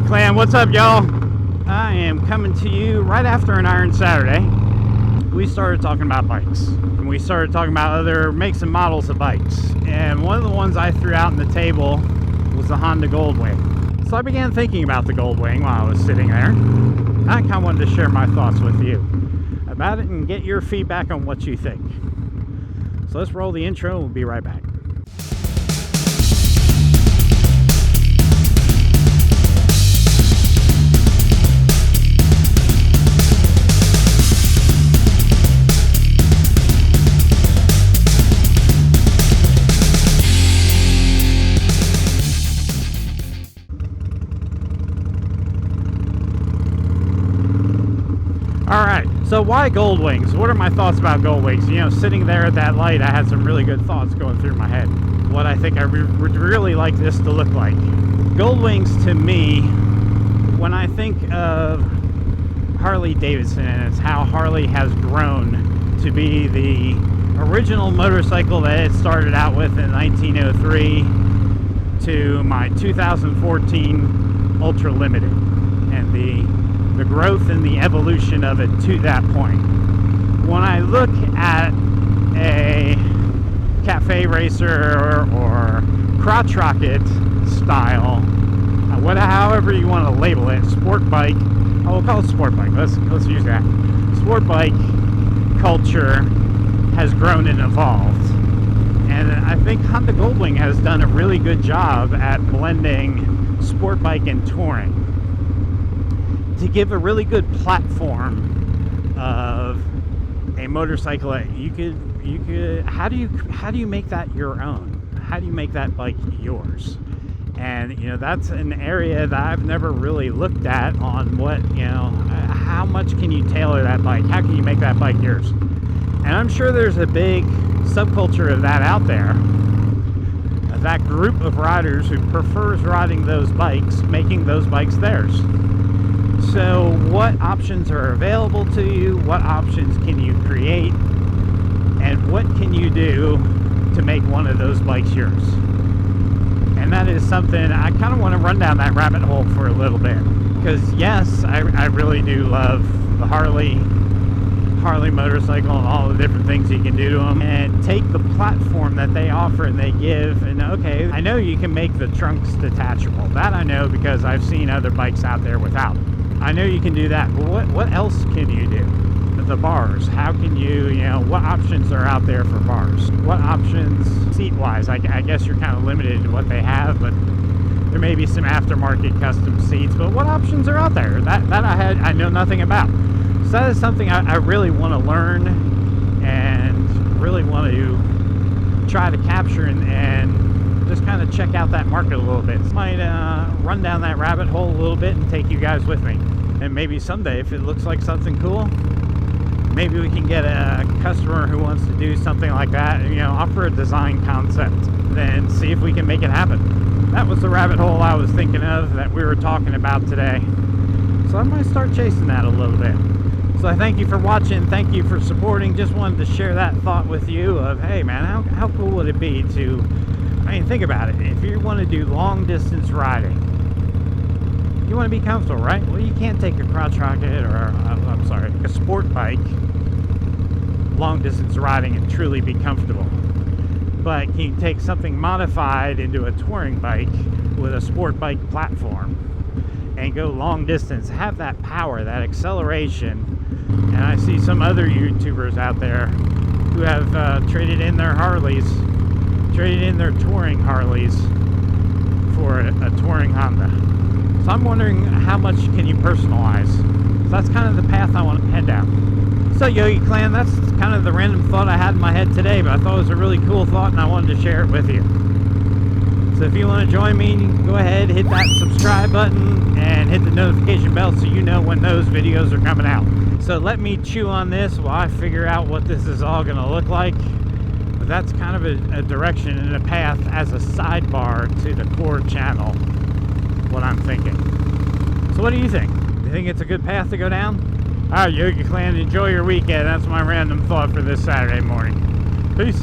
Clan. What's up, y'all? I am coming to you right after an Iron Saturday. We started talking about bikes, and we started talking about other makes and models of bikes. And one of the ones I threw out on the table was the Honda Goldwing. So I began thinking about the Goldwing while I was sitting there. I kind of wanted to share my thoughts with you about it and get your feedback on what you think. So let's roll the intro and we'll be right back. Alright, so why Goldwings? What are my thoughts about Goldwings? You know, sitting there at that light, I had some really good thoughts going through my head. What I think I would really like this to look like. Goldwings, to me, when I think of Harley Davidson, and it's how Harley has grown to be the original motorcycle that it started out with in 1903 to my 2014 Ultra Limited, and the growth and the evolution of it to that point. When I look at a cafe racer or crotch rocket style, however you want to label it, sport bike, we'll call it sport bike, let's use that. Sport bike culture has grown and evolved. And I think Honda Goldwing has done a really good job at blending sport bike and touring to give a really good platform of a motorcycle that you could how do you make that your own? How do you make that bike yours? And you know, that's an area that I've never really looked at on what, you know, how much can you tailor that bike? How can you make that bike yours? And I'm sure there's a big subculture of that out there. That group of riders who prefers riding those bikes, making those bikes theirs. So what options are available to you? What options can you create? And what can you do to make one of those bikes yours? And that is something I kind of want to run down that rabbit hole for a little bit. Because yes, I really do love the Harley motorcycle and all the different things you can do to them, and take the platform that they offer and they give. And okay, I know you can make the trunks detachable. That I know because I've seen other bikes out there without. I know you can do that, but what else can you do? The bars, how can you know, what options are out there for bars? What options seat-wise? I guess you're kind of limited to what they have, but there may be some aftermarket custom seats, but what options are out there? That I know nothing about. So that is something I really want to learn and really want to try to capture and just kind of check out that market a little bit. Might run down that rabbit hole a little bit and take you guys with me. And maybe someday, if it looks like something cool, maybe we can get a customer who wants to do something like that, you know, offer a design concept, then see if we can make it happen. That was the rabbit hole I was thinking of that we were talking about today. So I might start chasing that a little bit. So I thank you for watching, thank you for supporting. Just wanted to share that thought with you of, hey man, how cool would it be to, I mean, think about it. If you want to do long distance riding, you want to be comfortable, right? Well, you can't take a crotch rocket or, a sport bike long distance riding and truly be comfortable. But can you take something modified into a touring bike with a sport bike platform and go long distance, have that power, that acceleration? And I see some other YouTubers out there who have traded in their Harleys, traded in their touring Harleys for a touring Honda. So I'm wondering, how much can you personalize? So that's kind of the path I want to head down. So Yogi Clan, that's kind of the random thought I had in my head today, but I thought it was a really cool thought and I wanted to share it with you. So if you want to join me, go ahead, hit that subscribe button and hit the notification bell so you know when those videos are coming out. So let me chew on this while I figure out what this is all going to look like. But that's kind of a direction and a path as a sidebar to the core channel, what I'm thinking. So what do you think? Do you think it's a good path to go down? Alright, Yogi Clan, enjoy your weekend. That's my random thought for this Saturday morning. Peace.